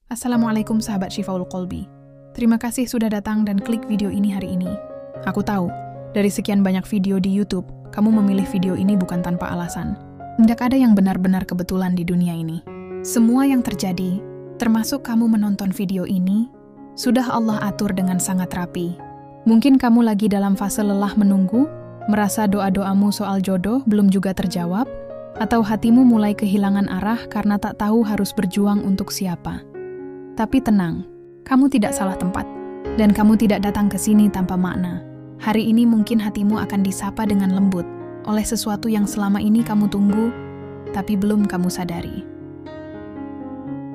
Assalamualaikum sahabat Syifaul Qalbi. Terima kasih sudah datang dan klik video ini hari ini. Aku tahu, dari sekian banyak video di YouTube, kamu memilih video ini bukan tanpa alasan. Tidak ada yang benar-benar kebetulan di dunia ini. Semua yang terjadi, termasuk kamu menonton video ini, sudah Allah atur dengan sangat rapi. Mungkin kamu lagi dalam fase lelah menunggu, merasa doa-doamu soal jodoh belum juga terjawab, atau hatimu mulai kehilangan arah karena tak tahu harus berjuang untuk siapa. Tapi tenang, kamu tidak salah tempat, dan kamu tidak datang ke sini tanpa makna. Hari ini mungkin hatimu akan disapa dengan lembut oleh sesuatu yang selama ini kamu tunggu, tapi belum kamu sadari.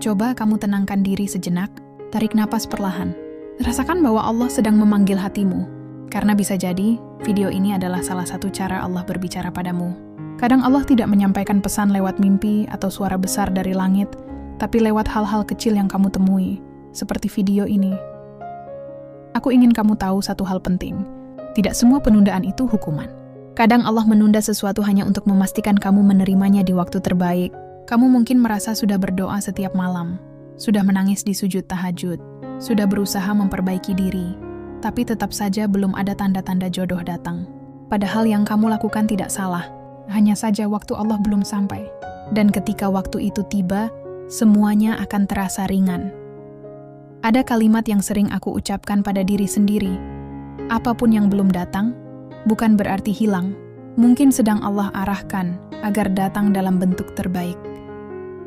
Coba kamu tenangkan diri sejenak, tarik napas perlahan. Rasakan bahwa Allah sedang memanggil hatimu, karena bisa jadi video ini adalah salah satu cara Allah berbicara padamu. Kadang Allah tidak menyampaikan pesan lewat mimpi atau suara besar dari langit, tapi lewat hal-hal kecil yang kamu temui, seperti video ini. Aku ingin kamu tahu satu hal penting. Tidak semua penundaan itu hukuman. Kadang Allah menunda sesuatu hanya untuk memastikan kamu menerimanya di waktu terbaik. Kamu mungkin merasa sudah berdoa setiap malam, sudah menangis di sujud tahajud, sudah berusaha memperbaiki diri, tapi tetap saja belum ada tanda-tanda jodoh datang. Padahal yang kamu lakukan tidak salah, hanya saja waktu Allah belum sampai. Dan ketika waktu itu tiba, semuanya akan terasa ringan. Ada kalimat yang sering aku ucapkan pada diri sendiri. Apapun yang belum datang, bukan berarti hilang. Mungkin sedang Allah arahkan agar datang dalam bentuk terbaik.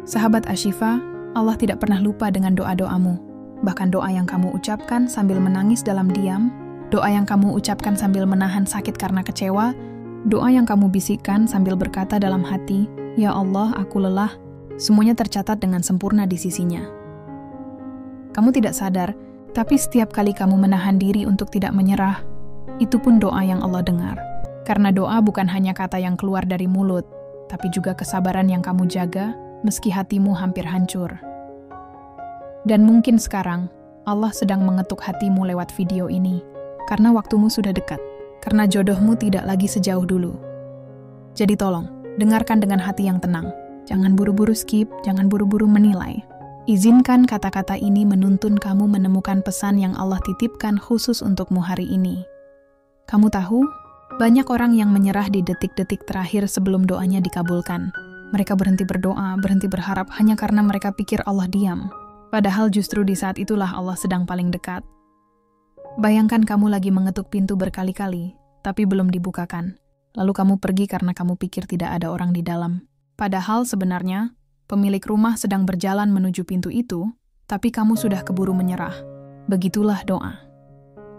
Sahabat Asyifa, Allah tidak pernah lupa dengan doa-doamu. Bahkan doa yang kamu ucapkan sambil menangis dalam diam, doa yang kamu ucapkan sambil menahan sakit karena kecewa, doa yang kamu bisikkan sambil berkata dalam hati, "Ya Allah, aku lelah," semuanya tercatat dengan sempurna di sisinya. Kamu tidak sadar, tapi setiap kali kamu menahan diri untuk tidak menyerah, itu pun doa yang Allah dengar. Karena doa bukan hanya kata yang keluar dari mulut, tapi juga kesabaran yang kamu jaga, meski hatimu hampir hancur. Dan mungkin sekarang, Allah sedang mengetuk hatimu lewat video ini, karena waktumu sudah dekat, karena jodohmu tidak lagi sejauh dulu. Jadi tolong, dengarkan dengan hati yang tenang. Jangan buru-buru skip, jangan buru-buru menilai. Izinkan kata-kata ini menuntun kamu menemukan pesan yang Allah titipkan khusus untukmu hari ini. Kamu tahu, banyak orang yang menyerah di detik-detik terakhir sebelum doanya dikabulkan. Mereka berhenti berdoa, berhenti berharap hanya karena mereka pikir Allah diam. Padahal justru di saat itulah Allah sedang paling dekat. Bayangkan kamu lagi mengetuk pintu berkali-kali, tapi belum dibukakan. Lalu kamu pergi karena kamu pikir tidak ada orang di dalam. Padahal sebenarnya, pemilik rumah sedang berjalan menuju pintu itu, tapi kamu sudah keburu menyerah. Begitulah doa.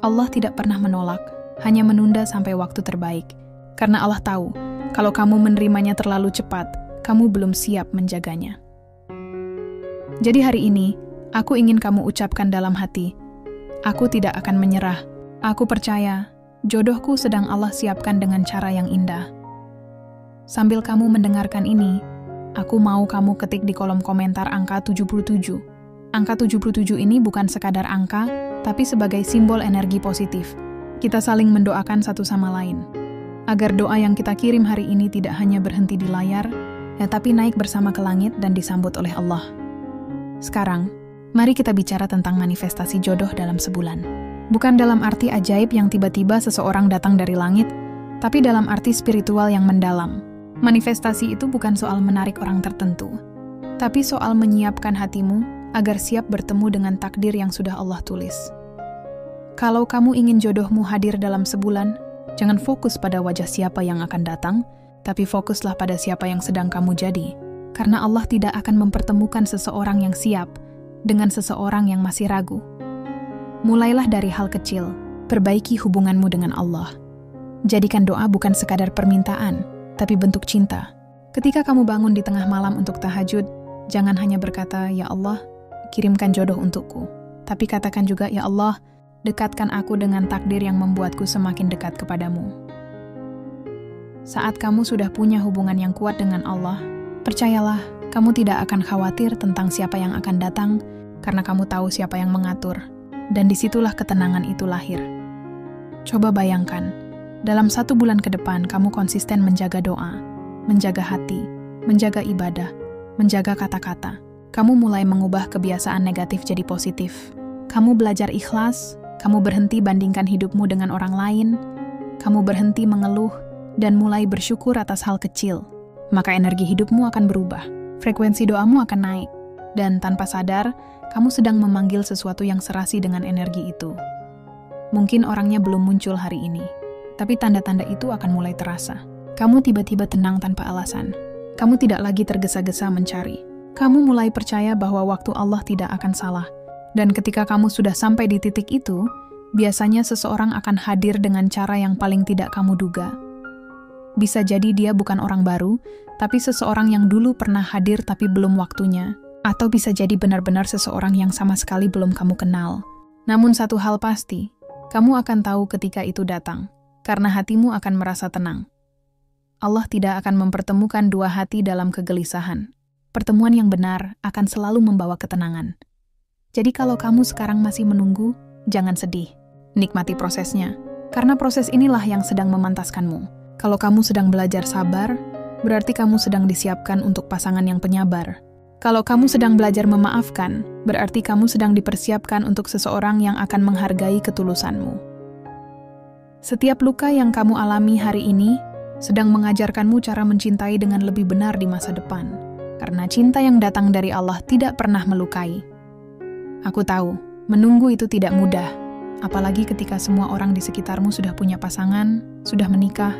Allah tidak pernah menolak, hanya menunda sampai waktu terbaik. Karena Allah tahu, kalau kamu menerimanya terlalu cepat, kamu belum siap menjaganya. Jadi hari ini, aku ingin kamu ucapkan dalam hati, aku tidak akan menyerah. Aku percaya, jodohku sedang Allah siapkan dengan cara yang indah. Sambil kamu mendengarkan ini, aku mau kamu ketik di kolom komentar angka 77. Angka 77 ini bukan sekadar angka, tapi sebagai simbol energi positif. Kita saling mendoakan satu sama lain. Agar doa yang kita kirim hari ini tidak hanya berhenti di layar, tapi naik bersama ke langit dan disambut oleh Allah. Sekarang, mari kita bicara tentang manifestasi jodoh dalam sebulan. Bukan dalam arti ajaib yang tiba-tiba seseorang datang dari langit, tapi dalam arti spiritual yang mendalam. Manifestasi itu bukan soal menarik orang tertentu, tapi soal menyiapkan hatimu agar siap bertemu dengan takdir yang sudah Allah tulis. Kalau kamu ingin jodohmu hadir dalam sebulan, jangan fokus pada wajah siapa yang akan datang, tapi fokuslah pada siapa yang sedang kamu jadi. Karena Allah tidak akan mempertemukan seseorang yang siap dengan seseorang yang masih ragu. Mulailah dari hal kecil, perbaiki hubunganmu dengan Allah. Jadikan doa bukan sekadar permintaan, tapi bentuk cinta. Ketika kamu bangun di tengah malam untuk tahajud, jangan hanya berkata, "Ya Allah, kirimkan jodoh untukku." Tapi katakan juga, "Ya Allah, dekatkan aku dengan takdir yang membuatku semakin dekat kepadamu." Saat kamu sudah punya hubungan yang kuat dengan Allah, percayalah, kamu tidak akan khawatir tentang siapa yang akan datang, karena kamu tahu siapa yang mengatur. Dan disitulah ketenangan itu lahir. Coba bayangkan, dalam 1 bulan ke depan kamu konsisten menjaga doa, menjaga hati, menjaga ibadah, menjaga kata-kata. Kamu mulai mengubah kebiasaan negatif jadi positif. Kamu belajar ikhlas, kamu berhenti bandingkan hidupmu dengan orang lain, kamu berhenti mengeluh, dan mulai bersyukur atas hal kecil. Maka energi hidupmu akan berubah, frekuensi doamu akan naik, dan tanpa sadar, kamu sedang memanggil sesuatu yang serasi dengan energi itu. Mungkin orangnya belum muncul hari ini, tapi tanda-tanda itu akan mulai terasa. Kamu tiba-tiba tenang tanpa alasan. Kamu tidak lagi tergesa-gesa mencari. Kamu mulai percaya bahwa waktu Allah tidak akan salah. Dan ketika kamu sudah sampai di titik itu, biasanya seseorang akan hadir dengan cara yang paling tidak kamu duga. Bisa jadi dia bukan orang baru, tapi seseorang yang dulu pernah hadir tapi belum waktunya. Atau bisa jadi benar-benar seseorang yang sama sekali belum kamu kenal. Namun satu hal pasti, kamu akan tahu ketika itu datang, karena hatimu akan merasa tenang. Allah tidak akan mempertemukan dua hati dalam kegelisahan. Pertemuan yang benar akan selalu membawa ketenangan. Jadi kalau kamu sekarang masih menunggu, jangan sedih. Nikmati prosesnya, karena proses inilah yang sedang memantaskanmu. Kalau kamu sedang belajar sabar, berarti kamu sedang disiapkan untuk pasangan yang penyabar. Kalau kamu sedang belajar memaafkan, berarti kamu sedang dipersiapkan untuk seseorang yang akan menghargai ketulusanmu. Setiap luka yang kamu alami hari ini sedang mengajarkanmu cara mencintai dengan lebih benar di masa depan. Karena cinta yang datang dari Allah tidak pernah melukai. Aku tahu, menunggu itu tidak mudah. Apalagi ketika semua orang di sekitarmu sudah punya pasangan, sudah menikah,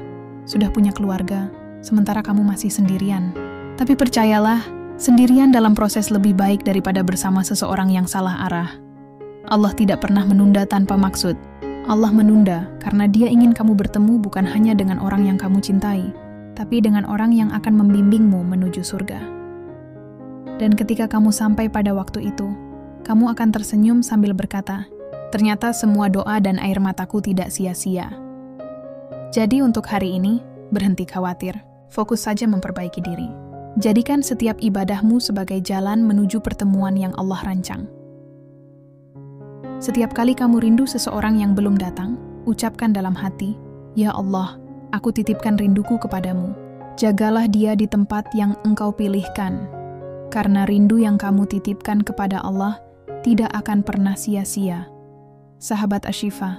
sudah punya keluarga, sementara kamu masih sendirian. Tapi percayalah, sendirian dalam proses lebih baik daripada bersama seseorang yang salah arah. Allah tidak pernah menunda tanpa maksud. Allah menunda karena Dia ingin kamu bertemu bukan hanya dengan orang yang kamu cintai, tapi dengan orang yang akan membimbingmu menuju surga. Dan ketika kamu sampai pada waktu itu, kamu akan tersenyum sambil berkata, ternyata semua doa dan air mataku tidak sia-sia. Jadi untuk hari ini, berhenti khawatir, fokus saja memperbaiki diri. Jadikan setiap ibadahmu sebagai jalan menuju pertemuan yang Allah rancang. Setiap kali kamu rindu seseorang yang belum datang, ucapkan dalam hati, Ya Allah, aku titipkan rinduku kepadamu. Jagalah dia di tempat yang Engkau pilihkan. Karena rindu yang kamu titipkan kepada Allah tidak akan pernah sia-sia. Sahabat Ashifa,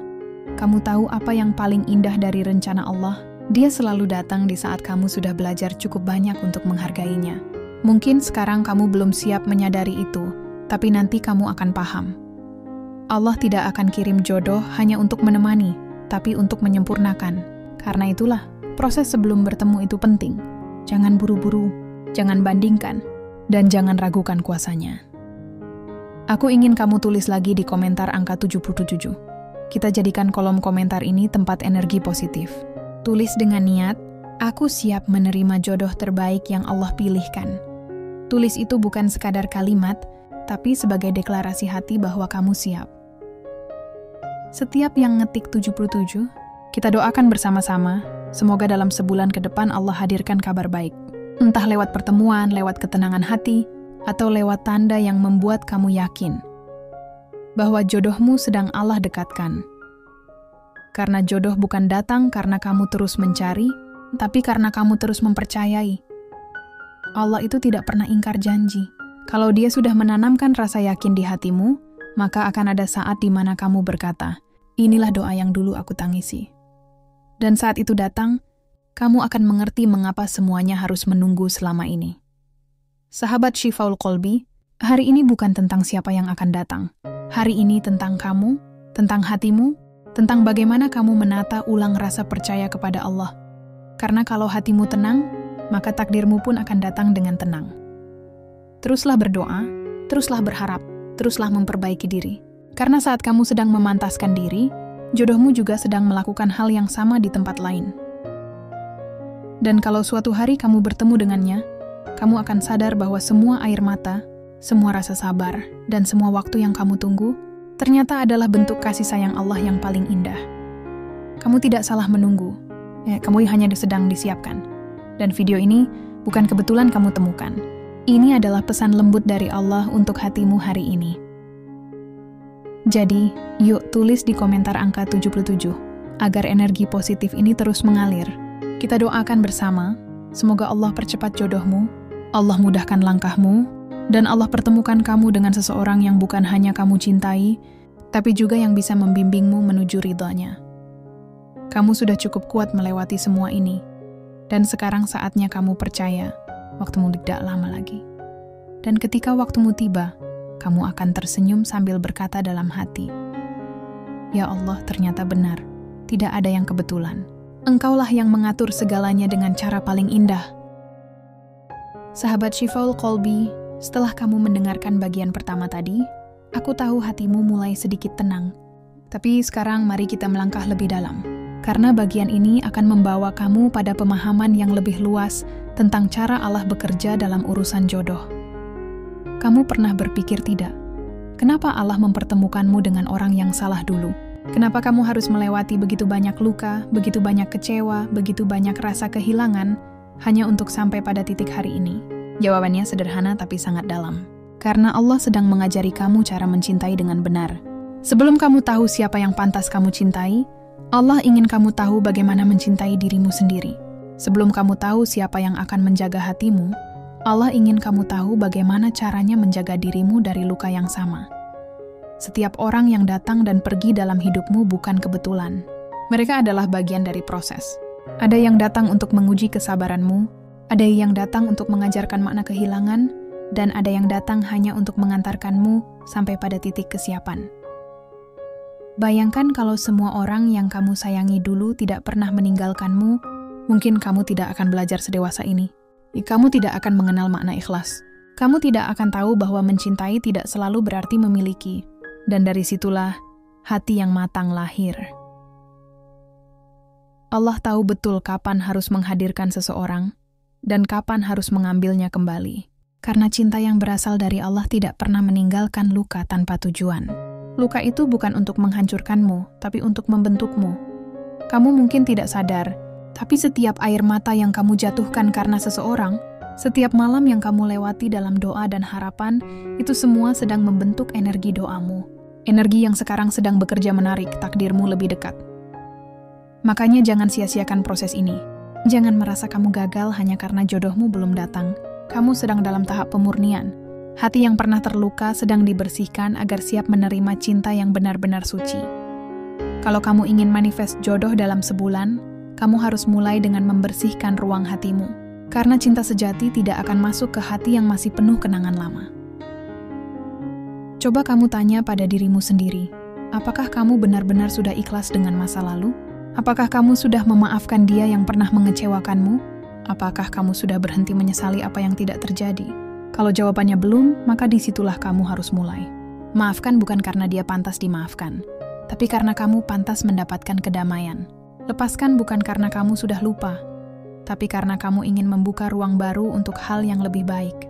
kamu tahu apa yang paling indah dari rencana Allah? Dia selalu datang di saat kamu sudah belajar cukup banyak untuk menghargainya. Mungkin sekarang kamu belum siap menyadari itu, tapi nanti kamu akan paham. Allah tidak akan kirim jodoh hanya untuk menemani, tapi untuk menyempurnakan. Karena itulah, proses sebelum bertemu itu penting. Jangan buru-buru, jangan bandingkan, dan jangan ragukan kuasanya. Aku ingin kamu tulis lagi di komentar angka 77. Kita jadikan kolom komentar ini tempat energi positif. Tulis dengan niat, aku siap menerima jodoh terbaik yang Allah pilihkan. Tulis itu bukan sekadar kalimat, tapi sebagai deklarasi hati bahwa kamu siap. Setiap yang ngetik 77, kita doakan bersama-sama, semoga dalam sebulan ke depan Allah hadirkan kabar baik. Entah lewat pertemuan, lewat ketenangan hati, atau lewat tanda yang membuat kamu yakin bahwa jodohmu sedang Allah dekatkan. Karena jodoh bukan datang karena kamu terus mencari, tapi karena kamu terus mempercayai. Allah itu tidak pernah ingkar janji. Kalau Dia sudah menanamkan rasa yakin di hatimu, maka akan ada saat di mana kamu berkata, inilah doa yang dulu aku tangisi. Dan saat itu datang, kamu akan mengerti mengapa semuanya harus menunggu selama ini. Sahabat Shifaul Qalbi, hari ini bukan tentang siapa yang akan datang. Hari ini tentang kamu, tentang hatimu, tentang bagaimana kamu menata ulang rasa percaya kepada Allah. Karena kalau hatimu tenang, maka takdirmu pun akan datang dengan tenang. Teruslah berdoa, teruslah berharap, teruslah memperbaiki diri. Karena saat kamu sedang memantaskan diri, jodohmu juga sedang melakukan hal yang sama di tempat lain. Dan kalau suatu hari kamu bertemu dengannya, kamu akan sadar bahwa semua air mata, semua rasa sabar, dan semua waktu yang kamu tunggu, ternyata adalah bentuk kasih sayang Allah yang paling indah. Kamu tidak salah menunggu, kamu hanya sedang disiapkan. Dan video ini bukan kebetulan kamu temukan. Ini adalah pesan lembut dari Allah untuk hatimu hari ini. Jadi, yuk tulis di komentar angka 77, agar energi positif ini terus mengalir. Kita doakan bersama, semoga Allah percepat jodohmu, Allah mudahkan langkahmu, Dan Allah pertemukan kamu dengan seseorang yang bukan hanya kamu cintai, tapi juga yang bisa membimbingmu menuju ridha-Nya. Kamu sudah cukup kuat melewati semua ini, dan sekarang saatnya kamu percaya, waktumu tidak lama lagi. Dan ketika waktumu tiba, kamu akan tersenyum sambil berkata dalam hati, "Ya Allah, ternyata benar, tidak ada yang kebetulan. Engkaulah yang mengatur segalanya dengan cara paling indah." Sahabat Shifaul Qalbi, setelah kamu mendengarkan bagian pertama tadi, aku tahu hatimu mulai sedikit tenang. Tapi sekarang mari kita melangkah lebih dalam. Karena bagian ini akan membawa kamu pada pemahaman yang lebih luas tentang cara Allah bekerja dalam urusan jodoh. Kamu pernah berpikir tidak? Kenapa Allah mempertemukanmu dengan orang yang salah dulu? Kenapa kamu harus melewati begitu banyak luka, begitu banyak kecewa, begitu banyak rasa kehilangan, hanya untuk sampai pada titik hari ini? Jawabannya sederhana tapi sangat dalam. Karena Allah sedang mengajari kamu cara mencintai dengan benar. Sebelum kamu tahu siapa yang pantas kamu cintai, Allah ingin kamu tahu bagaimana mencintai dirimu sendiri. Sebelum kamu tahu siapa yang akan menjaga hatimu, Allah ingin kamu tahu bagaimana caranya menjaga dirimu dari luka yang sama. Setiap orang yang datang dan pergi dalam hidupmu bukan kebetulan. Mereka adalah bagian dari proses. Ada yang datang untuk menguji kesabaranmu, ada yang datang untuk mengajarkan makna kehilangan, dan ada yang datang hanya untuk mengantarkanmu sampai pada titik kesiapan. Bayangkan kalau semua orang yang kamu sayangi dulu tidak pernah meninggalkanmu, mungkin kamu tidak akan belajar sedewasa ini. Kamu tidak akan mengenal makna ikhlas. Kamu tidak akan tahu bahwa mencintai tidak selalu berarti memiliki. Dan dari situlah hati yang matang lahir. Allah tahu betul kapan harus menghadirkan seseorang dan kapan harus mengambilnya kembali. Karena cinta yang berasal dari Allah tidak pernah meninggalkan luka tanpa tujuan. Luka itu bukan untuk menghancurkanmu, tapi untuk membentukmu. Kamu mungkin tidak sadar, tapi setiap air mata yang kamu jatuhkan karena seseorang, setiap malam yang kamu lewati dalam doa dan harapan, itu semua sedang membentuk energi doamu. Energi yang sekarang sedang bekerja menarik takdirmu lebih dekat. Makanya jangan sia-siakan proses ini. Jangan merasa kamu gagal hanya karena jodohmu belum datang. Kamu sedang dalam tahap pemurnian. Hati yang pernah terluka sedang dibersihkan agar siap menerima cinta yang benar-benar suci. Kalau kamu ingin manifest jodoh dalam sebulan, kamu harus mulai dengan membersihkan ruang hatimu. Karena cinta sejati tidak akan masuk ke hati yang masih penuh kenangan lama. Coba kamu tanya pada dirimu sendiri, apakah kamu benar-benar sudah ikhlas dengan masa lalu? Apakah kamu sudah memaafkan dia yang pernah mengecewakanmu? Apakah kamu sudah berhenti menyesali apa yang tidak terjadi? Kalau jawabannya belum, maka disitulah kamu harus mulai. Maafkan bukan karena dia pantas dimaafkan, tapi karena kamu pantas mendapatkan kedamaian. Lepaskan bukan karena kamu sudah lupa, tapi karena kamu ingin membuka ruang baru untuk hal yang lebih baik.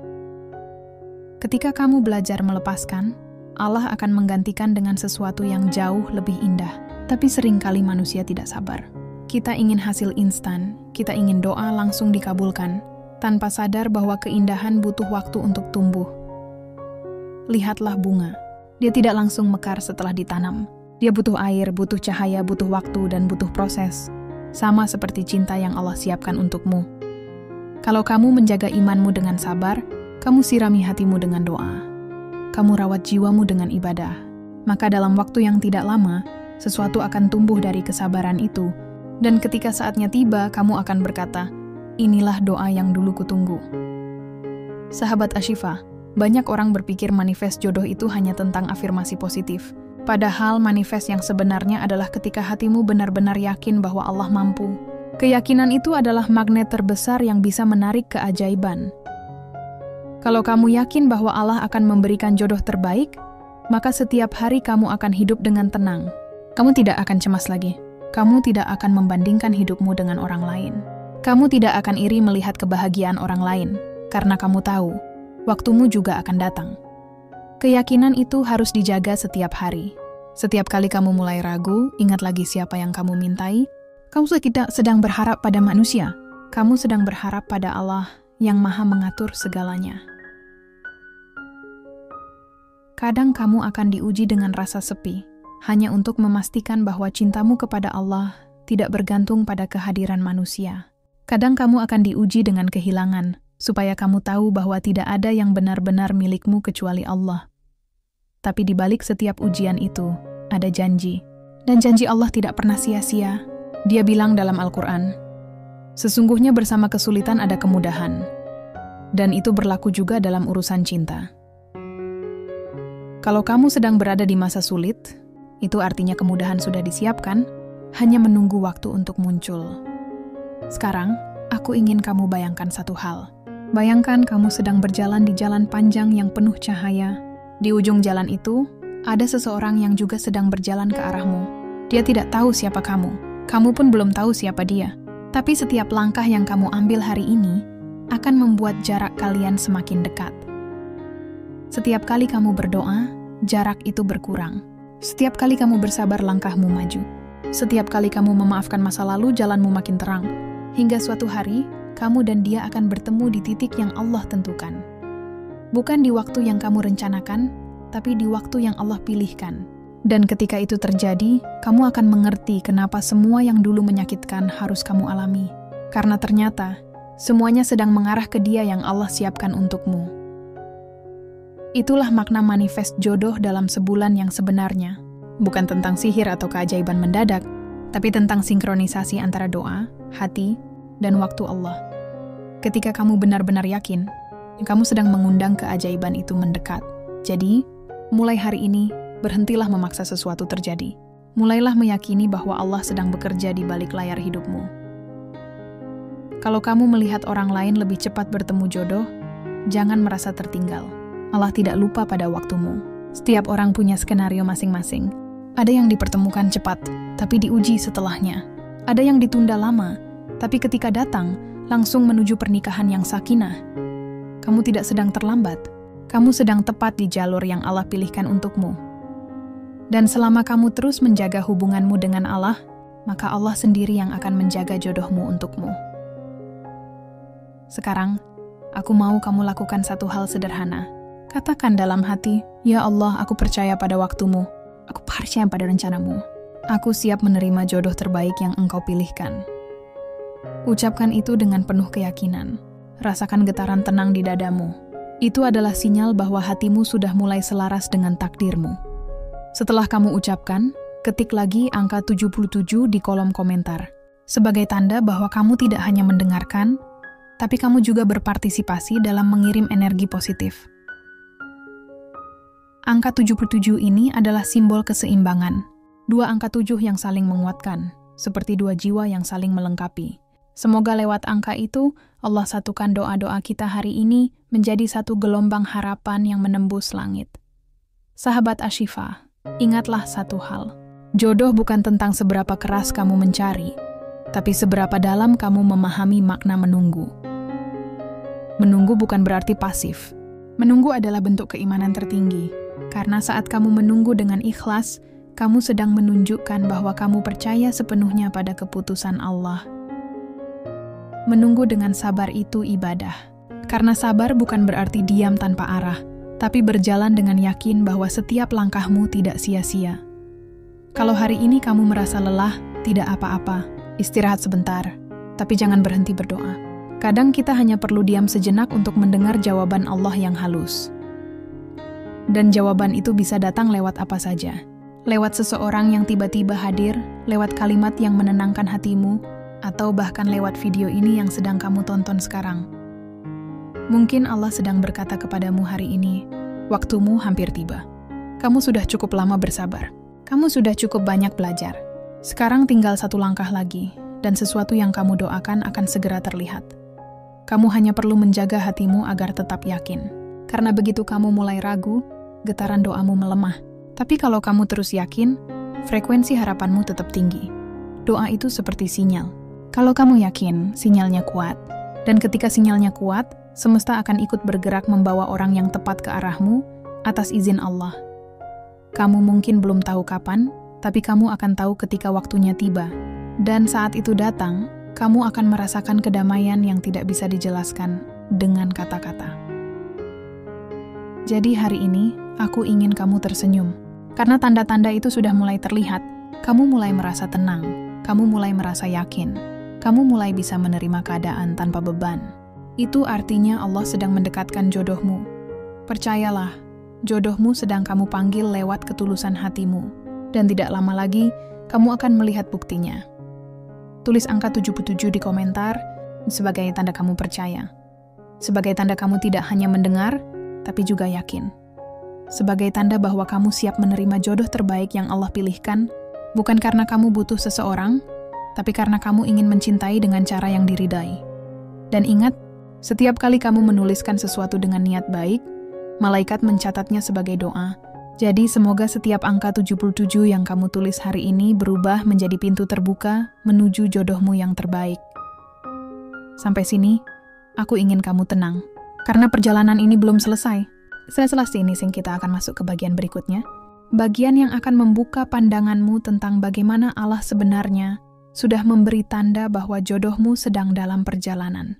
Ketika kamu belajar melepaskan, Allah akan menggantikan dengan sesuatu yang jauh lebih indah. Tapi seringkali manusia tidak sabar. Kita ingin hasil instan, kita ingin doa langsung dikabulkan, tanpa sadar bahwa keindahan butuh waktu untuk tumbuh. Lihatlah bunga. Dia tidak langsung mekar setelah ditanam. Dia butuh air, butuh cahaya, butuh waktu, dan butuh proses. Sama seperti cinta yang Allah siapkan untukmu. Kalau kamu menjaga imanmu dengan sabar, kamu sirami hatimu dengan doa. Kamu rawat jiwamu dengan ibadah. Maka dalam waktu yang tidak lama, sesuatu akan tumbuh dari kesabaran itu. Dan ketika saatnya tiba, kamu akan berkata, inilah doa yang dulu kutunggu. Sahabat Ashifa, banyak orang berpikir manifest jodoh itu hanya tentang afirmasi positif. Padahal manifest yang sebenarnya adalah ketika hatimu benar-benar yakin bahwa Allah mampu. Keyakinan itu adalah magnet terbesar yang bisa menarik keajaiban. Kalau kamu yakin bahwa Allah akan memberikan jodoh terbaik, maka setiap hari kamu akan hidup dengan tenang. Kamu tidak akan cemas lagi. Kamu tidak akan membandingkan hidupmu dengan orang lain. Kamu tidak akan iri melihat kebahagiaan orang lain, karena kamu tahu, waktumu juga akan datang. Keyakinan itu harus dijaga setiap hari. Setiap kali kamu mulai ragu, ingat lagi siapa yang kamu mintai. Kamu tidak sedang berharap pada manusia. Kamu sedang berharap pada Allah yang Maha mengatur segalanya. Kadang kamu akan diuji dengan rasa sepi, hanya untuk memastikan bahwa cintamu kepada Allah tidak bergantung pada kehadiran manusia. Kadang kamu akan diuji dengan kehilangan, supaya kamu tahu bahwa tidak ada yang benar-benar milikmu kecuali Allah. Tapi di balik setiap ujian itu, ada janji. Dan janji Allah tidak pernah sia-sia. Dia bilang dalam Al-Quran, sesungguhnya bersama kesulitan ada kemudahan. Dan itu berlaku juga dalam urusan cinta. Kalau kamu sedang berada di masa sulit, itu artinya kemudahan sudah disiapkan, hanya menunggu waktu untuk muncul. Sekarang, aku ingin kamu bayangkan satu hal. Bayangkan kamu sedang berjalan di jalan panjang yang penuh cahaya. Di ujung jalan itu, ada seseorang yang juga sedang berjalan ke arahmu. Dia tidak tahu siapa kamu. Kamu pun belum tahu siapa dia. Tapi setiap langkah yang kamu ambil hari ini akan membuat jarak kalian semakin dekat. Setiap kali kamu berdoa, jarak itu berkurang. Setiap kali kamu bersabar, langkahmu maju. Setiap kali kamu memaafkan masa lalu, jalanmu makin terang. Hingga suatu hari, kamu dan dia akan bertemu di titik yang Allah tentukan. Bukan di waktu yang kamu rencanakan, tapi di waktu yang Allah pilihkan. Dan ketika itu terjadi, kamu akan mengerti kenapa semua yang dulu menyakitkan harus kamu alami. Karena ternyata, semuanya sedang mengarah ke Dia yang Allah siapkan untukmu. Itulah makna manifest jodoh dalam sebulan yang sebenarnya. Bukan tentang sihir atau keajaiban mendadak, tapi tentang sinkronisasi antara doa, hati, dan waktu Allah. Ketika kamu benar-benar yakin, kamu sedang mengundang keajaiban itu mendekat. Jadi, mulai hari ini, berhentilah memaksa sesuatu terjadi. Mulailah meyakini bahwa Allah sedang bekerja di balik layar hidupmu. Kalau kamu melihat orang lain lebih cepat bertemu jodoh, jangan merasa tertinggal. Allah tidak lupa pada waktumu. Setiap orang punya skenario masing-masing. Ada yang dipertemukan cepat, tapi diuji setelahnya. Ada yang ditunda lama, tapi ketika datang, langsung menuju pernikahan yang sakinah. Kamu tidak sedang terlambat. Kamu sedang tepat di jalur yang Allah pilihkan untukmu. Dan selama kamu terus menjaga hubunganmu dengan Allah, maka Allah sendiri yang akan menjaga jodohmu untukmu. Sekarang, aku mau kamu lakukan satu hal sederhana. Katakan dalam hati, "Ya Allah, aku percaya pada waktumu. Aku percaya pada rencanamu. Aku siap menerima jodoh terbaik yang Engkau pilihkan." Ucapkan itu dengan penuh keyakinan. Rasakan getaran tenang di dadamu. Itu adalah sinyal bahwa hatimu sudah mulai selaras dengan takdirmu. Setelah kamu ucapkan, ketik lagi angka 77 di kolom komentar. Sebagai tanda bahwa kamu tidak hanya mendengarkan, tapi kamu juga berpartisipasi dalam mengirim energi positif. Angka 77 ini adalah simbol keseimbangan. Dua angka 7 yang saling menguatkan, seperti dua jiwa yang saling melengkapi. Semoga lewat angka itu, Allah satukan doa-doa kita hari ini menjadi satu gelombang harapan yang menembus langit. Sahabat Ashifa, ingatlah satu hal. Jodoh bukan tentang seberapa keras kamu mencari, tapi seberapa dalam kamu memahami makna menunggu. Menunggu bukan berarti pasif. Menunggu adalah bentuk keimanan tertinggi. Karena saat kamu menunggu dengan ikhlas, kamu sedang menunjukkan bahwa kamu percaya sepenuhnya pada keputusan Allah. Menunggu dengan sabar itu ibadah. Karena sabar bukan berarti diam tanpa arah, tapi berjalan dengan yakin bahwa setiap langkahmu tidak sia-sia. Kalau hari ini kamu merasa lelah, tidak apa-apa. Istirahat sebentar, tapi jangan berhenti berdoa. Kadang kita hanya perlu diam sejenak untuk mendengar jawaban Allah yang halus. Dan jawaban itu bisa datang lewat apa saja. Lewat seseorang yang tiba-tiba hadir, lewat kalimat yang menenangkan hatimu, atau bahkan lewat video ini yang sedang kamu tonton sekarang. Mungkin Allah sedang berkata kepadamu hari ini, waktumu hampir tiba. Kamu sudah cukup lama bersabar. Kamu sudah cukup banyak belajar. Sekarang tinggal satu langkah lagi, dan sesuatu yang kamu doakan akan segera terlihat. Kamu hanya perlu menjaga hatimu agar tetap yakin. Karena begitu kamu mulai ragu, getaran doamu melemah. Tapi kalau kamu terus yakin, frekuensi harapanmu tetap tinggi. Doa itu seperti sinyal. Kalau kamu yakin, sinyalnya kuat. Dan ketika sinyalnya kuat, semesta akan ikut bergerak membawa orang yang tepat ke arahmu atas izin Allah. Kamu mungkin belum tahu kapan, tapi kamu akan tahu ketika waktunya tiba. Dan saat itu datang, kamu akan merasakan kedamaian yang tidak bisa dijelaskan dengan kata-kata. Jadi hari ini, aku ingin kamu tersenyum. Karena tanda-tanda itu sudah mulai terlihat. Kamu mulai merasa tenang. Kamu mulai merasa yakin. Kamu mulai bisa menerima keadaan tanpa beban. itu artinya Allah sedang mendekatkan jodohmu. Percayalah, jodohmu sedang kamu panggil lewat ketulusan hatimu. Dan tidak lama lagi, kamu akan melihat buktinya. Tulis angka 77 di komentar sebagai tanda kamu percaya. Sebagai tanda kamu tidak hanya mendengar, tapi juga yakin. Sebagai tanda bahwa kamu siap menerima jodoh terbaik yang Allah pilihkan, bukan karena kamu butuh seseorang, tapi karena kamu ingin mencintai dengan cara yang diridai. Dan ingat, setiap kali kamu menuliskan sesuatu dengan niat baik, malaikat mencatatnya sebagai doa. Jadi semoga setiap angka 77 yang kamu tulis hari ini berubah menjadi pintu terbuka menuju jodohmu yang terbaik. Sampai sini, aku ingin kamu tenang. Karena perjalanan ini belum selesai. Setelah sini kita akan masuk ke bagian berikutnya. Bagian yang akan membuka pandanganmu tentang bagaimana Allah sebenarnya sudah memberi tanda bahwa jodohmu sedang dalam perjalanan.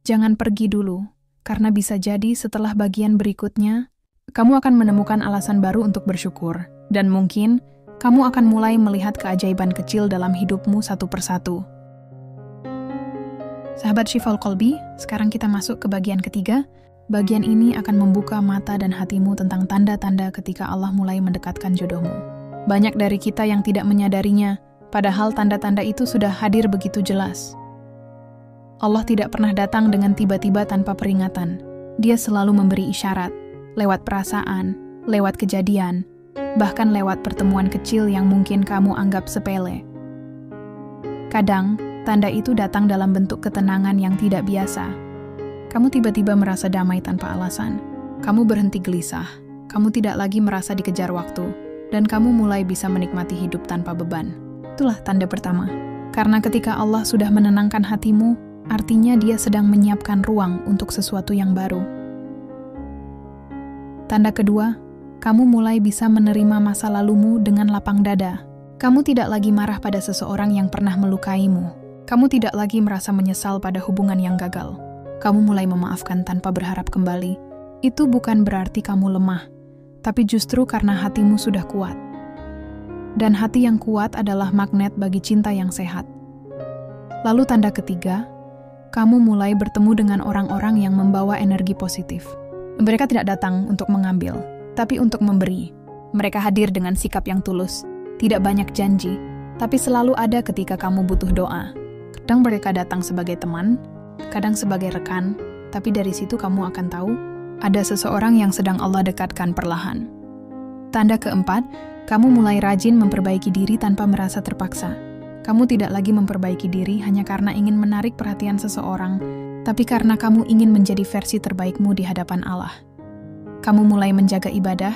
Jangan pergi dulu. Karena bisa jadi setelah bagian berikutnya, kamu akan menemukan alasan baru untuk bersyukur. Dan mungkin, kamu akan mulai melihat keajaiban kecil dalam hidupmu satu persatu. Sahabat Shifaul Qalbi, sekarang kita masuk ke bagian ketiga. Bagian ini akan membuka mata dan hatimu tentang tanda-tanda ketika Allah mulai mendekatkan jodohmu. Banyak dari kita yang tidak menyadarinya, padahal tanda-tanda itu sudah hadir begitu jelas. Allah tidak pernah datang dengan tiba-tiba tanpa peringatan. Dia selalu memberi isyarat, lewat perasaan, lewat kejadian, bahkan lewat pertemuan kecil yang mungkin kamu anggap sepele. Kadang, tanda itu datang dalam bentuk ketenangan yang tidak biasa. Kamu tiba-tiba merasa damai tanpa alasan. Kamu berhenti gelisah. Kamu tidak lagi merasa dikejar waktu. Dan kamu mulai bisa menikmati hidup tanpa beban. Itulah tanda pertama. Karena ketika Allah sudah menenangkan hatimu, artinya Dia sedang menyiapkan ruang untuk sesuatu yang baru. Tanda kedua, kamu mulai bisa menerima masa lalumu dengan lapang dada. Kamu tidak lagi marah pada seseorang yang pernah melukaimu. Kamu tidak lagi merasa menyesal pada hubungan yang gagal. Kamu mulai memaafkan tanpa berharap kembali. Itu bukan berarti kamu lemah, tapi justru karena hatimu sudah kuat. Dan hati yang kuat adalah magnet bagi cinta yang sehat. Lalu tanda ketiga, kamu mulai bertemu dengan orang-orang yang membawa energi positif. Mereka tidak datang untuk mengambil, tapi untuk memberi. Mereka hadir dengan sikap yang tulus, tidak banyak janji, tapi selalu ada ketika kamu butuh doa. Kadang mereka datang sebagai teman, kadang sebagai rekan, tapi dari situ kamu akan tahu, ada seseorang yang sedang Allah dekatkan perlahan. Tanda keempat, kamu mulai rajin memperbaiki diri tanpa merasa terpaksa. Kamu tidak lagi memperbaiki diri hanya karena ingin menarik perhatian seseorang, tapi karena kamu ingin menjadi versi terbaikmu di hadapan Allah. Kamu mulai menjaga ibadah,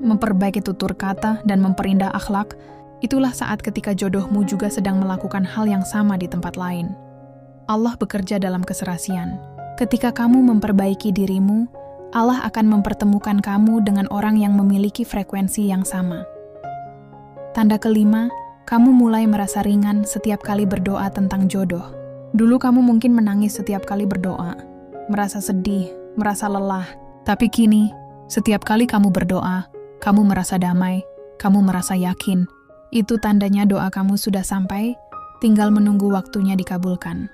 memperbaiki tutur kata, dan memperindah akhlak. Itulah saat ketika jodohmu juga sedang melakukan hal yang sama di tempat lain. Allah bekerja dalam keserasian. Ketika kamu memperbaiki dirimu, Allah akan mempertemukan kamu dengan orang yang memiliki frekuensi yang sama. Tanda kelima, kamu mulai merasa ringan setiap kali berdoa tentang jodoh. Dulu kamu mungkin menangis setiap kali berdoa, merasa sedih, merasa lelah. Tapi kini, setiap kali kamu berdoa, kamu merasa damai, kamu merasa yakin. Itu tandanya doa kamu sudah sampai, tinggal menunggu waktunya dikabulkan.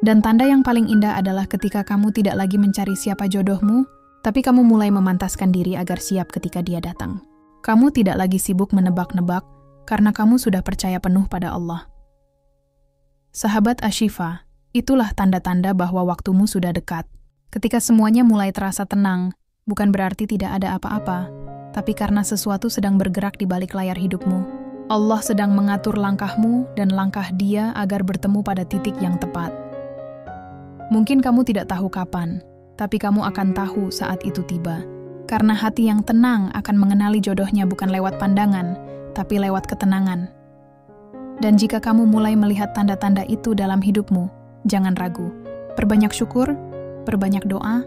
Dan tanda yang paling indah adalah ketika kamu tidak lagi mencari siapa jodohmu, tapi kamu mulai memantaskan diri agar siap ketika dia datang. Kamu tidak lagi sibuk menebak-nebak, karena kamu sudah percaya penuh pada Allah. Sahabat Ashifa, itulah tanda-tanda bahwa waktumu sudah dekat. Ketika semuanya mulai terasa tenang, bukan berarti tidak ada apa-apa, tapi karena sesuatu sedang bergerak di balik layar hidupmu. Allah sedang mengatur langkahmu dan langkah Dia agar bertemu pada titik yang tepat. Mungkin kamu tidak tahu kapan, tapi kamu akan tahu saat itu tiba. Karena hati yang tenang akan mengenali jodohnya bukan lewat pandangan, tapi lewat ketenangan. Dan jika kamu mulai melihat tanda-tanda itu dalam hidupmu, jangan ragu. Perbanyak syukur, perbanyak doa,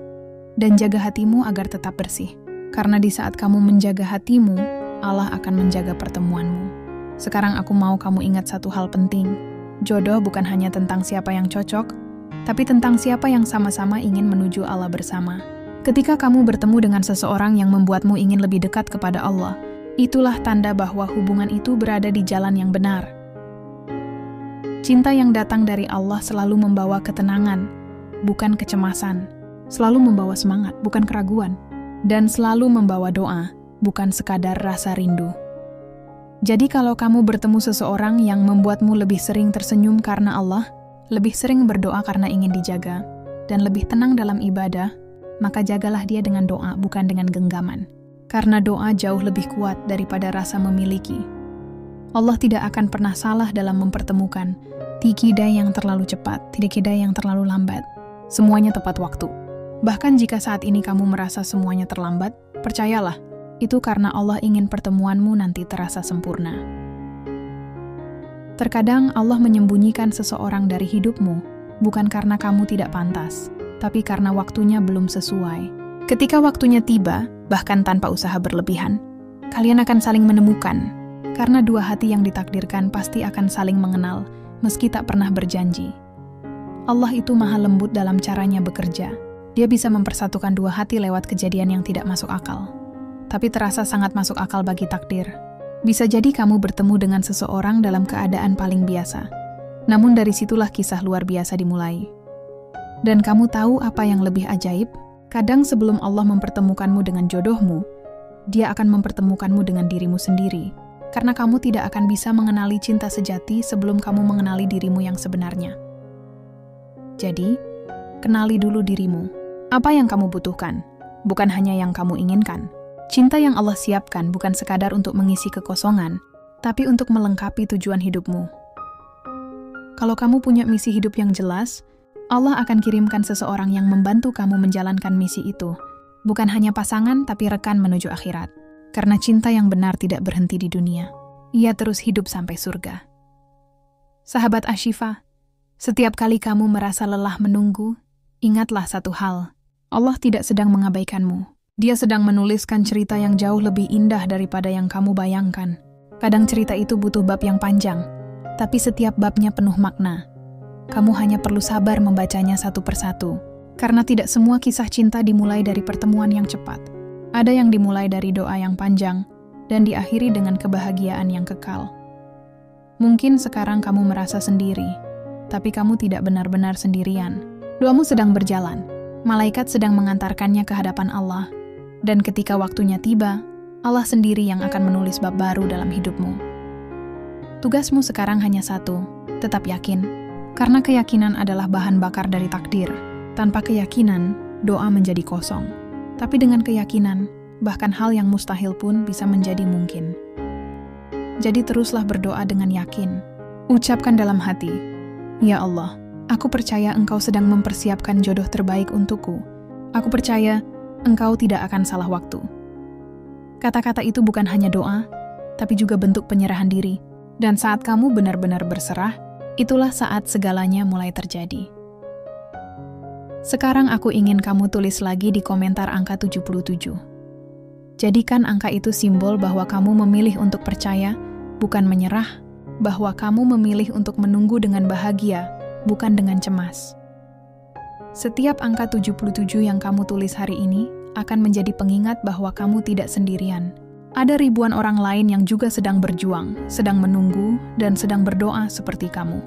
dan jaga hatimu agar tetap bersih. Karena di saat kamu menjaga hatimu, Allah akan menjaga pertemuanmu. Sekarang aku mau kamu ingat satu hal penting. Jodoh bukan hanya tentang siapa yang cocok, tapi tentang siapa yang sama-sama ingin menuju Allah bersama. Ketika kamu bertemu dengan seseorang yang membuatmu ingin lebih dekat kepada Allah, itulah tanda bahwa hubungan itu berada di jalan yang benar. Cinta yang datang dari Allah selalu membawa ketenangan, bukan kecemasan. Selalu membawa semangat, bukan keraguan. Dan selalu membawa doa, bukan sekadar rasa rindu. Jadi kalau kamu bertemu seseorang yang membuatmu lebih sering tersenyum karena Allah, lebih sering berdoa karena ingin dijaga, dan lebih tenang dalam ibadah, maka jagalah dia dengan doa, bukan dengan genggaman. Karena doa jauh lebih kuat daripada rasa memiliki. Allah tidak akan pernah salah dalam mempertemukan. Tidak yang terlalu cepat, tidak yang terlalu lambat. Semuanya tepat waktu. Bahkan jika saat ini kamu merasa semuanya terlambat, percayalah, itu karena Allah ingin pertemuanmu nanti terasa sempurna. Terkadang Allah menyembunyikan seseorang dari hidupmu, bukan karena kamu tidak pantas, tapi karena waktunya belum sesuai. Ketika waktunya tiba, bahkan tanpa usaha berlebihan, kalian akan saling menemukan, karena dua hati yang ditakdirkan pasti akan saling mengenal, meski tak pernah berjanji. Allah itu maha lembut dalam caranya bekerja. Dia bisa mempersatukan dua hati lewat kejadian yang tidak masuk akal. Tapi terasa sangat masuk akal bagi takdir. Bisa jadi kamu bertemu dengan seseorang dalam keadaan paling biasa. Namun dari situlah kisah luar biasa dimulai. Dan kamu tahu apa yang lebih ajaib? Kadang sebelum Allah mempertemukanmu dengan jodohmu, Dia akan mempertemukanmu dengan dirimu sendiri. Karena kamu tidak akan bisa mengenali cinta sejati sebelum kamu mengenali dirimu yang sebenarnya. Jadi, kenali dulu dirimu. Apa yang kamu butuhkan? Bukan hanya yang kamu inginkan. Cinta yang Allah siapkan bukan sekadar untuk mengisi kekosongan, tapi untuk melengkapi tujuan hidupmu. Kalau kamu punya misi hidup yang jelas, Allah akan kirimkan seseorang yang membantu kamu menjalankan misi itu. Bukan hanya pasangan, tapi rekan menuju akhirat. Karena cinta yang benar tidak berhenti di dunia. Ia terus hidup sampai surga. Sahabat Ashifa, setiap kali kamu merasa lelah menunggu, ingatlah satu hal. Allah tidak sedang mengabaikanmu. Dia sedang menuliskan cerita yang jauh lebih indah daripada yang kamu bayangkan. Kadang cerita itu butuh bab yang panjang, tapi setiap babnya penuh makna. Kamu hanya perlu sabar membacanya satu persatu, karena tidak semua kisah cinta dimulai dari pertemuan yang cepat. Ada yang dimulai dari doa yang panjang, dan diakhiri dengan kebahagiaan yang kekal. Mungkin sekarang kamu merasa sendiri, tapi kamu tidak benar-benar sendirian. Doamu sedang berjalan, malaikat sedang mengantarkannya ke hadapan Allah, dan ketika waktunya tiba, Allah sendiri yang akan menulis bab baru dalam hidupmu. Tugasmu sekarang hanya satu, tetap yakin. Karena keyakinan adalah bahan bakar dari takdir. Tanpa keyakinan, doa menjadi kosong. Tapi dengan keyakinan, bahkan hal yang mustahil pun bisa menjadi mungkin. Jadi teruslah berdoa dengan yakin. Ucapkan dalam hati, "Ya Allah, aku percaya Engkau sedang mempersiapkan jodoh terbaik untukku. Aku percaya Engkau tidak akan salah waktu." Kata-kata itu bukan hanya doa, tapi juga bentuk penyerahan diri. Dan saat kamu benar-benar berserah, itulah saat segalanya mulai terjadi. Sekarang aku ingin kamu tulis lagi di komentar angka 77. Jadikan angka itu simbol bahwa kamu memilih untuk percaya, bukan menyerah, bahwa kamu memilih untuk menunggu dengan bahagia, bukan dengan cemas. Setiap angka 77 yang kamu tulis hari ini akan menjadi pengingat bahwa kamu tidak sendirian. Ada ribuan orang lain yang juga sedang berjuang, sedang menunggu, dan sedang berdoa seperti kamu.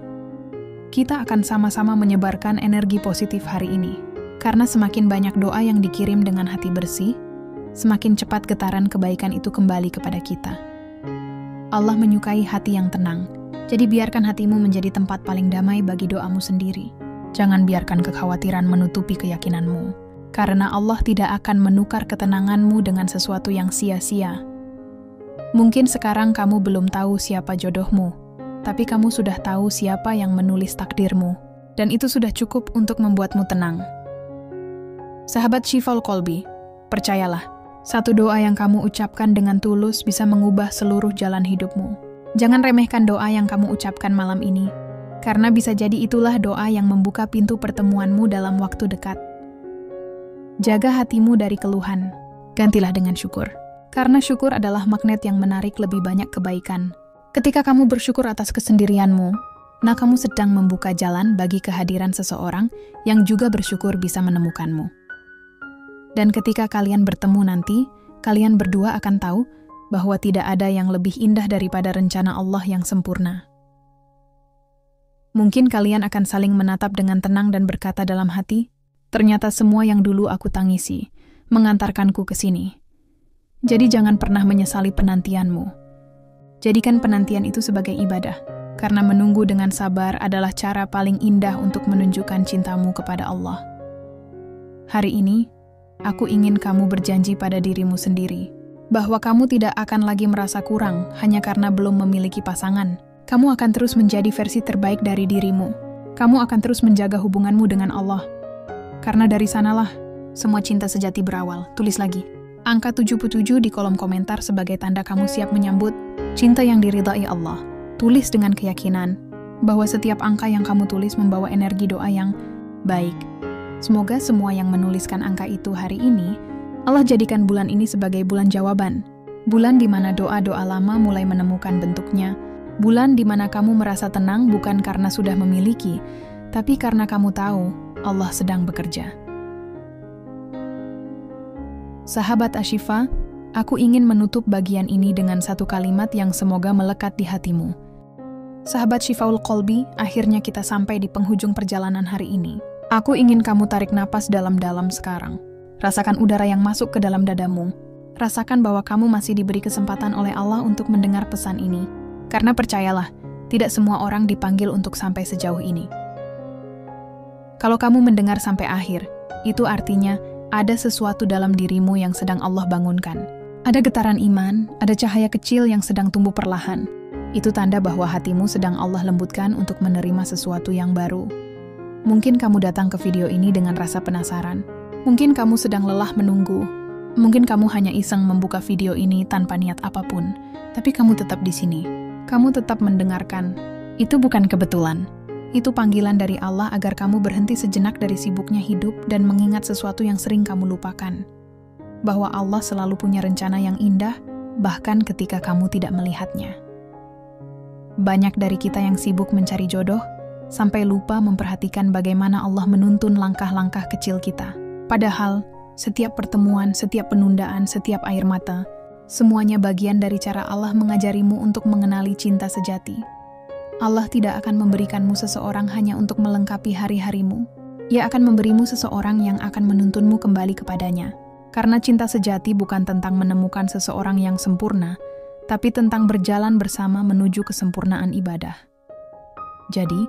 Kita akan sama-sama menyebarkan energi positif hari ini, karena semakin banyak doa yang dikirim dengan hati bersih, semakin cepat getaran kebaikan itu kembali kepada kita. Allah menyukai hati yang tenang, jadi biarkan hatimu menjadi tempat paling damai bagi doamu sendiri. Jangan biarkan kekhawatiran menutupi keyakinanmu, karena Allah tidak akan menukar ketenanganmu dengan sesuatu yang sia-sia. Mungkin sekarang kamu belum tahu siapa jodohmu, tapi kamu sudah tahu siapa yang menulis takdirmu, dan itu sudah cukup untuk membuatmu tenang. Sahabat Shifal Kolbi, percayalah, satu doa yang kamu ucapkan dengan tulus bisa mengubah seluruh jalan hidupmu. Jangan remehkan doa yang kamu ucapkan malam ini, karena bisa jadi itulah doa yang membuka pintu pertemuanmu dalam waktu dekat. Jaga hatimu dari keluhan, gantilah dengan syukur. Karena syukur adalah magnet yang menarik lebih banyak kebaikan. Ketika kamu bersyukur atas kesendirianmu, nah kamu sedang membuka jalan bagi kehadiran seseorang yang juga bersyukur bisa menemukanmu. Dan ketika kalian bertemu nanti, kalian berdua akan tahu bahwa tidak ada yang lebih indah daripada rencana Allah yang sempurna. Mungkin kalian akan saling menatap dengan tenang dan berkata dalam hati, ternyata semua yang dulu aku tangisi mengantarkanku ke sini. Jadi jangan pernah menyesali penantianmu. Jadikan penantian itu sebagai ibadah, karena menunggu dengan sabar adalah cara paling indah untuk menunjukkan cintamu kepada Allah. Hari ini, aku ingin kamu berjanji pada dirimu sendiri, bahwa kamu tidak akan lagi merasa kurang hanya karena belum memiliki pasangan. Kamu akan terus menjadi versi terbaik dari dirimu. Kamu akan terus menjaga hubunganmu dengan Allah. Karena dari sanalah semua cinta sejati berawal. Tulis lagi. Angka 77 di kolom komentar sebagai tanda kamu siap menyambut cinta yang diridai Allah. Tulis dengan keyakinan bahwa setiap angka yang kamu tulis membawa energi doa yang baik. Semoga semua yang menuliskan angka itu hari ini, Allah jadikan bulan ini sebagai bulan jawaban. Bulan di mana doa-doa lama mulai menemukan bentuknya. Bulan di mana kamu merasa tenang bukan karena sudah memiliki, tapi karena kamu tahu Allah sedang bekerja. Sahabat Ashifa, aku ingin menutup bagian ini dengan satu kalimat yang semoga melekat di hatimu. Sahabat Shifaul Qalbi, akhirnya kita sampai di penghujung perjalanan hari ini. Aku ingin kamu tarik napas dalam-dalam sekarang. Rasakan udara yang masuk ke dalam dadamu. Rasakan bahwa kamu masih diberi kesempatan oleh Allah untuk mendengar pesan ini. Karena percayalah, tidak semua orang dipanggil untuk sampai sejauh ini. Kalau kamu mendengar sampai akhir, itu artinya ada sesuatu dalam dirimu yang sedang Allah bangunkan. Ada getaran iman, ada cahaya kecil yang sedang tumbuh perlahan. Itu tanda bahwa hatimu sedang Allah lembutkan untuk menerima sesuatu yang baru. Mungkin kamu datang ke video ini dengan rasa penasaran. Mungkin kamu sedang lelah menunggu. Mungkin kamu hanya iseng membuka video ini tanpa niat apapun. Tapi kamu tetap di sini. Kamu tetap mendengarkan. Itu bukan kebetulan. Itu panggilan dari Allah agar kamu berhenti sejenak dari sibuknya hidup dan mengingat sesuatu yang sering kamu lupakan. Bahwa Allah selalu punya rencana yang indah, bahkan ketika kamu tidak melihatnya. Banyak dari kita yang sibuk mencari jodoh, sampai lupa memperhatikan bagaimana Allah menuntun langkah-langkah kecil kita. Padahal, setiap pertemuan, setiap penundaan, setiap air mata, semuanya bagian dari cara Allah mengajarimu untuk mengenali cinta sejati. Allah tidak akan memberikanmu seseorang hanya untuk melengkapi hari-harimu. Ia akan memberimu seseorang yang akan menuntunmu kembali kepadanya. Karena cinta sejati bukan tentang menemukan seseorang yang sempurna, tapi tentang berjalan bersama menuju kesempurnaan ibadah. Jadi,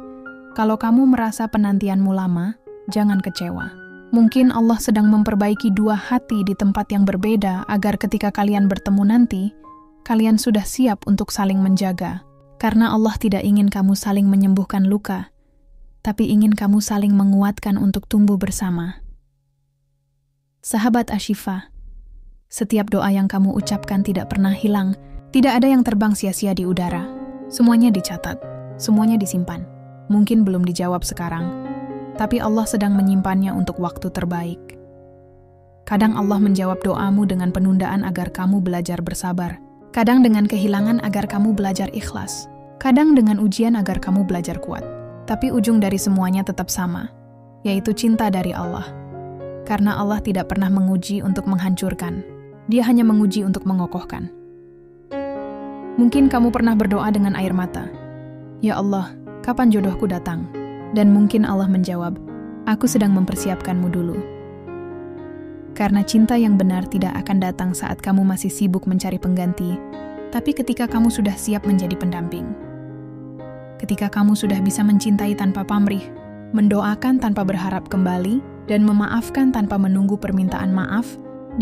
kalau kamu merasa penantianmu lama, jangan kecewa. Mungkin Allah sedang memperbaiki dua hati di tempat yang berbeda agar ketika kalian bertemu nanti, kalian sudah siap untuk saling menjaga. Karena Allah tidak ingin kamu saling menyembuhkan luka, tapi ingin kamu saling menguatkan untuk tumbuh bersama. Sahabat Ashifa, setiap doa yang kamu ucapkan tidak pernah hilang, tidak ada yang terbang sia-sia di udara. Semuanya dicatat, semuanya disimpan. Mungkin belum dijawab sekarang, tapi Allah sedang menyimpannya untuk waktu terbaik. Kadang Allah menjawab doamu dengan penundaan agar kamu belajar bersabar. Kadang dengan kehilangan agar kamu belajar ikhlas. Kadang dengan ujian agar kamu belajar kuat. Tapi ujung dari semuanya tetap sama, yaitu cinta dari Allah. Karena Allah tidak pernah menguji untuk menghancurkan. Dia hanya menguji untuk mengokohkan. Mungkin kamu pernah berdoa dengan air mata. Ya Allah, kapan jodohku datang? Dan mungkin Allah menjawab, aku sedang mempersiapkanmu dulu. Karena cinta yang benar tidak akan datang saat kamu masih sibuk mencari pengganti, tapi ketika kamu sudah siap menjadi pendamping. Ketika kamu sudah bisa mencintai tanpa pamrih, mendoakan tanpa berharap kembali, dan memaafkan tanpa menunggu permintaan maaf,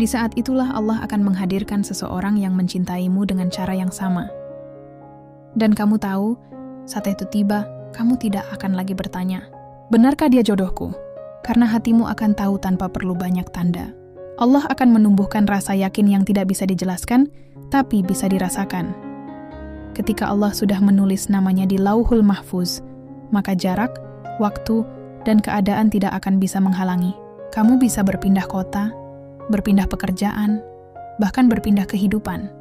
di saat itulah Allah akan menghadirkan seseorang yang mencintaimu dengan cara yang sama. Dan kamu tahu, saat itu tiba, kamu tidak akan lagi bertanya, benarkah dia jodohku? Karena hatimu akan tahu tanpa perlu banyak tanda. Allah akan menumbuhkan rasa yakin yang tidak bisa dijelaskan, tapi bisa dirasakan. Ketika Allah sudah menulis namanya di Lauhul Mahfuz, maka jarak, waktu, dan keadaan tidak akan bisa menghalangi. Kamu bisa berpindah kota, berpindah pekerjaan, bahkan berpindah kehidupan.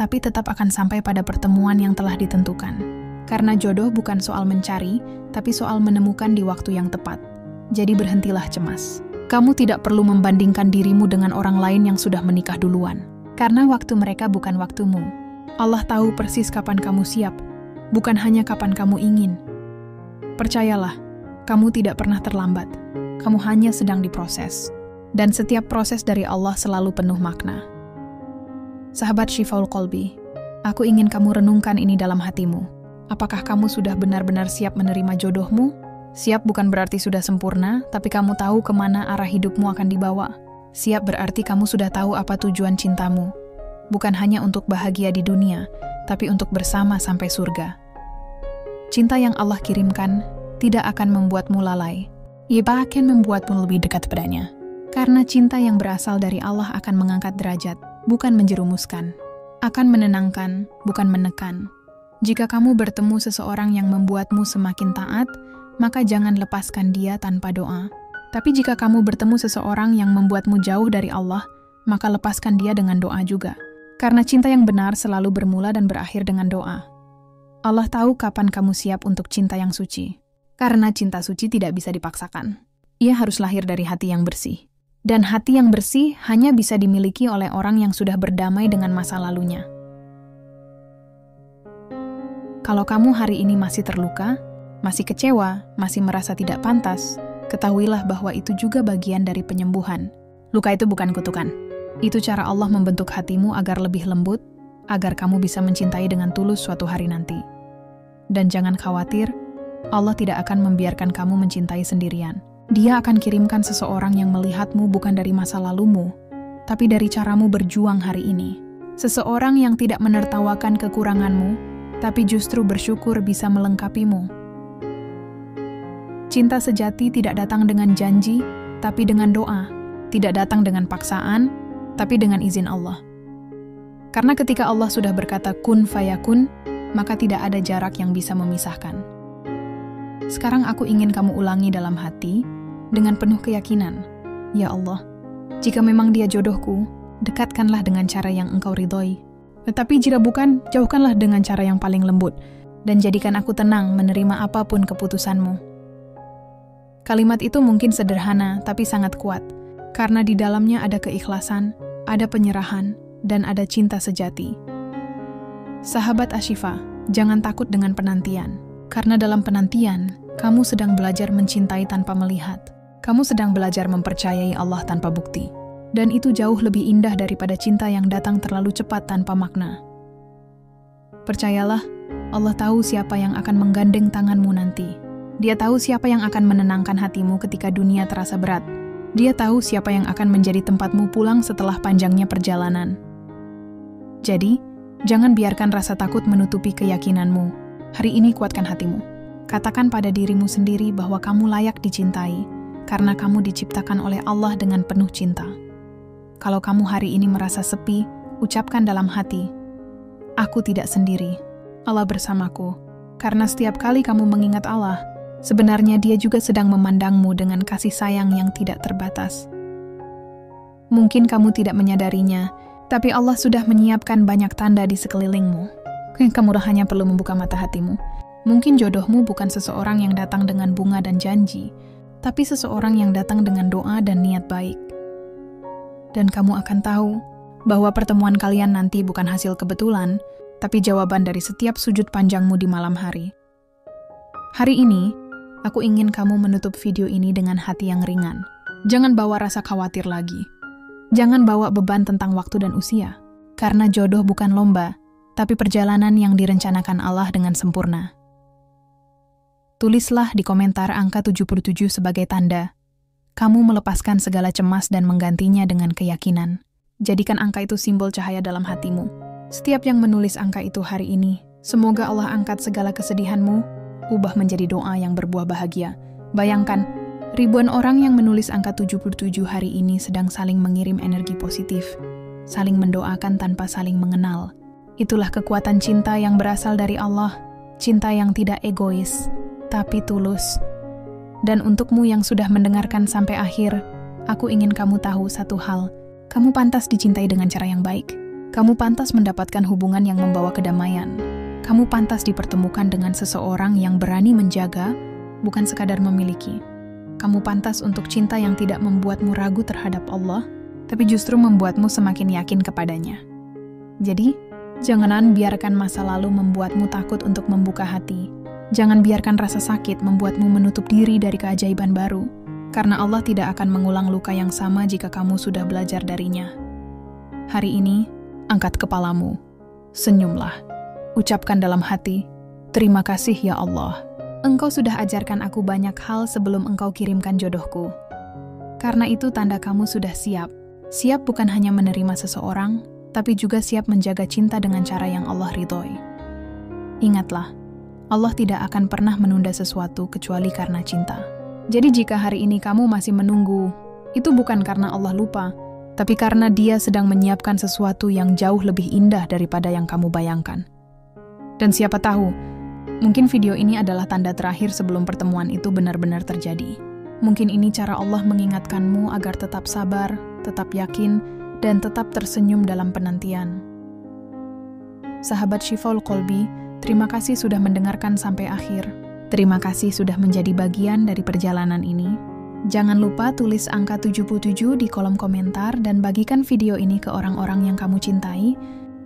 Tapi tetap akan sampai pada pertemuan yang telah ditentukan. Karena jodoh bukan soal mencari, tapi soal menemukan di waktu yang tepat. Jadi berhentilah cemas. Kamu tidak perlu membandingkan dirimu dengan orang lain yang sudah menikah duluan. Karena waktu mereka bukan waktumu. Allah tahu persis kapan kamu siap, bukan hanya kapan kamu ingin. Percayalah, kamu tidak pernah terlambat. Kamu hanya sedang diproses. Dan setiap proses dari Allah selalu penuh makna. Sahabat Syifaul Qalbi, aku ingin kamu renungkan ini dalam hatimu. Apakah kamu sudah benar-benar siap menerima jodohmu? Siap bukan berarti sudah sempurna, tapi kamu tahu kemana arah hidupmu akan dibawa. Siap berarti kamu sudah tahu apa tujuan cintamu. Bukan hanya untuk bahagia di dunia, tapi untuk bersama sampai surga. Cinta yang Allah kirimkan tidak akan membuatmu lalai. Ia bahkan membuatmu lebih dekat padanya. Karena cinta yang berasal dari Allah akan mengangkat derajat, bukan menjerumuskan. Akan menenangkan, bukan menekan. Jika kamu bertemu seseorang yang membuatmu semakin taat, maka jangan lepaskan dia tanpa doa. Tapi jika kamu bertemu seseorang yang membuatmu jauh dari Allah, maka lepaskan dia dengan doa juga. Karena cinta yang benar selalu bermula dan berakhir dengan doa. Allah tahu kapan kamu siap untuk cinta yang suci. Karena cinta suci tidak bisa dipaksakan. Ia harus lahir dari hati yang bersih. Dan hati yang bersih hanya bisa dimiliki oleh orang yang sudah berdamai dengan masa lalunya. Kalau kamu hari ini masih terluka, masih kecewa, masih merasa tidak pantas, ketahuilah bahwa itu juga bagian dari penyembuhan. Luka itu bukan kutukan. Itu cara Allah membentuk hatimu agar lebih lembut, agar kamu bisa mencintai dengan tulus suatu hari nanti. Dan jangan khawatir, Allah tidak akan membiarkan kamu mencintai sendirian. Dia akan kirimkan seseorang yang melihatmu bukan dari masa lalumu, tapi dari caramu berjuang hari ini. Seseorang yang tidak menertawakan kekuranganmu, tapi justru bersyukur bisa melengkapimu. Cinta sejati tidak datang dengan janji, tapi dengan doa. Tidak datang dengan paksaan, tapi dengan izin Allah. Karena ketika Allah sudah berkata kun fayakun, maka tidak ada jarak yang bisa memisahkan. Sekarang aku ingin kamu ulangi dalam hati, dengan penuh keyakinan, ya Allah, jika memang dia jodohku, dekatkanlah dengan cara yang Engkau ridhoi. Tetapi jika bukan, jauhkanlah dengan cara yang paling lembut, dan jadikan aku tenang menerima apapun keputusanmu. Kalimat itu mungkin sederhana, tapi sangat kuat, karena di dalamnya ada keikhlasan, ada penyerahan, dan ada cinta sejati. Sahabat Ashifa, jangan takut dengan penantian, karena dalam penantian, kamu sedang belajar mencintai tanpa melihat. Kamu sedang belajar mempercayai Allah tanpa bukti. Dan itu jauh lebih indah daripada cinta yang datang terlalu cepat tanpa makna. Percayalah, Allah tahu siapa yang akan menggandeng tanganmu nanti. Dia tahu siapa yang akan menenangkan hatimu ketika dunia terasa berat. Dia tahu siapa yang akan menjadi tempatmu pulang setelah panjangnya perjalanan. Jadi, jangan biarkan rasa takut menutupi keyakinanmu. Hari ini kuatkan hatimu. Katakan pada dirimu sendiri bahwa kamu layak dicintai, karena kamu diciptakan oleh Allah dengan penuh cinta. Kalau kamu hari ini merasa sepi, ucapkan dalam hati, aku tidak sendiri, Allah bersamaku. Karena setiap kali kamu mengingat Allah, sebenarnya Dia juga sedang memandangmu dengan kasih sayang yang tidak terbatas. Mungkin kamu tidak menyadarinya, tapi Allah sudah menyiapkan banyak tanda di sekelilingmu. Kamu hanya perlu membuka mata hatimu. Mungkin jodohmu bukan seseorang yang datang dengan bunga dan janji, tapi seseorang yang datang dengan doa dan niat baik. Dan kamu akan tahu bahwa pertemuan kalian nanti bukan hasil kebetulan, tapi jawaban dari setiap sujud panjangmu di malam hari. Hari ini, aku ingin kamu menutup video ini dengan hati yang ringan. Jangan bawa rasa khawatir lagi. Jangan bawa beban tentang waktu dan usia. Karena jodoh bukan lomba, tapi perjalanan yang direncanakan Allah dengan sempurna. Tulislah di komentar angka 77 sebagai tanda. Kamu melepaskan segala cemas dan menggantinya dengan keyakinan. Jadikan angka itu simbol cahaya dalam hatimu. Setiap yang menulis angka itu hari ini, semoga Allah angkat segala kesedihanmu, ubah menjadi doa yang berbuah bahagia. Bayangkan, ribuan orang yang menulis angka 77 hari ini sedang saling mengirim energi positif, saling mendoakan tanpa saling mengenal. Itulah kekuatan cinta yang berasal dari Allah, cinta yang tidak egois, tapi tulus. Dan untukmu yang sudah mendengarkan sampai akhir, aku ingin kamu tahu satu hal. Kamu pantas dicintai dengan cara yang baik. Kamu pantas mendapatkan hubungan yang membawa kedamaian. Kamu pantas dipertemukan dengan seseorang yang berani menjaga, bukan sekadar memiliki. Kamu pantas untuk cinta yang tidak membuatmu ragu terhadap Allah, tapi justru membuatmu semakin yakin kepadanya. Jadi, jangan biarkan masa lalu membuatmu takut untuk membuka hati. Jangan biarkan rasa sakit membuatmu menutup diri dari keajaiban baru, karena Allah tidak akan mengulang luka yang sama jika kamu sudah belajar darinya. Hari ini, angkat kepalamu, senyumlah, ucapkan dalam hati, "Terima kasih ya Allah. Engkau sudah ajarkan aku banyak hal sebelum Engkau kirimkan jodohku. Karena itu tanda kamu sudah siap. Siap bukan hanya menerima seseorang, tapi juga siap menjaga cinta dengan cara yang Allah ridhoi." Ingatlah, Allah tidak akan pernah menunda sesuatu kecuali karena cinta. Jadi jika hari ini kamu masih menunggu, itu bukan karena Allah lupa, tapi karena Dia sedang menyiapkan sesuatu yang jauh lebih indah daripada yang kamu bayangkan. Dan siapa tahu, mungkin video ini adalah tanda terakhir sebelum pertemuan itu benar-benar terjadi. Mungkin ini cara Allah mengingatkanmu agar tetap sabar, tetap yakin, dan tetap tersenyum dalam penantian. Sahabat Syifaul Qalbi, terima kasih sudah mendengarkan sampai akhir. Terima kasih sudah menjadi bagian dari perjalanan ini. Jangan lupa tulis angka 77 di kolom komentar dan bagikan video ini ke orang-orang yang kamu cintai,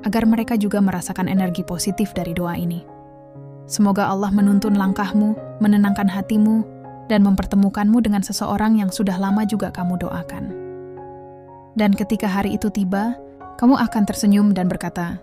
agar mereka juga merasakan energi positif dari doa ini. Semoga Allah menuntun langkahmu, menenangkan hatimu, dan mempertemukanmu dengan seseorang yang sudah lama juga kamu doakan. Dan ketika hari itu tiba, kamu akan tersenyum dan berkata,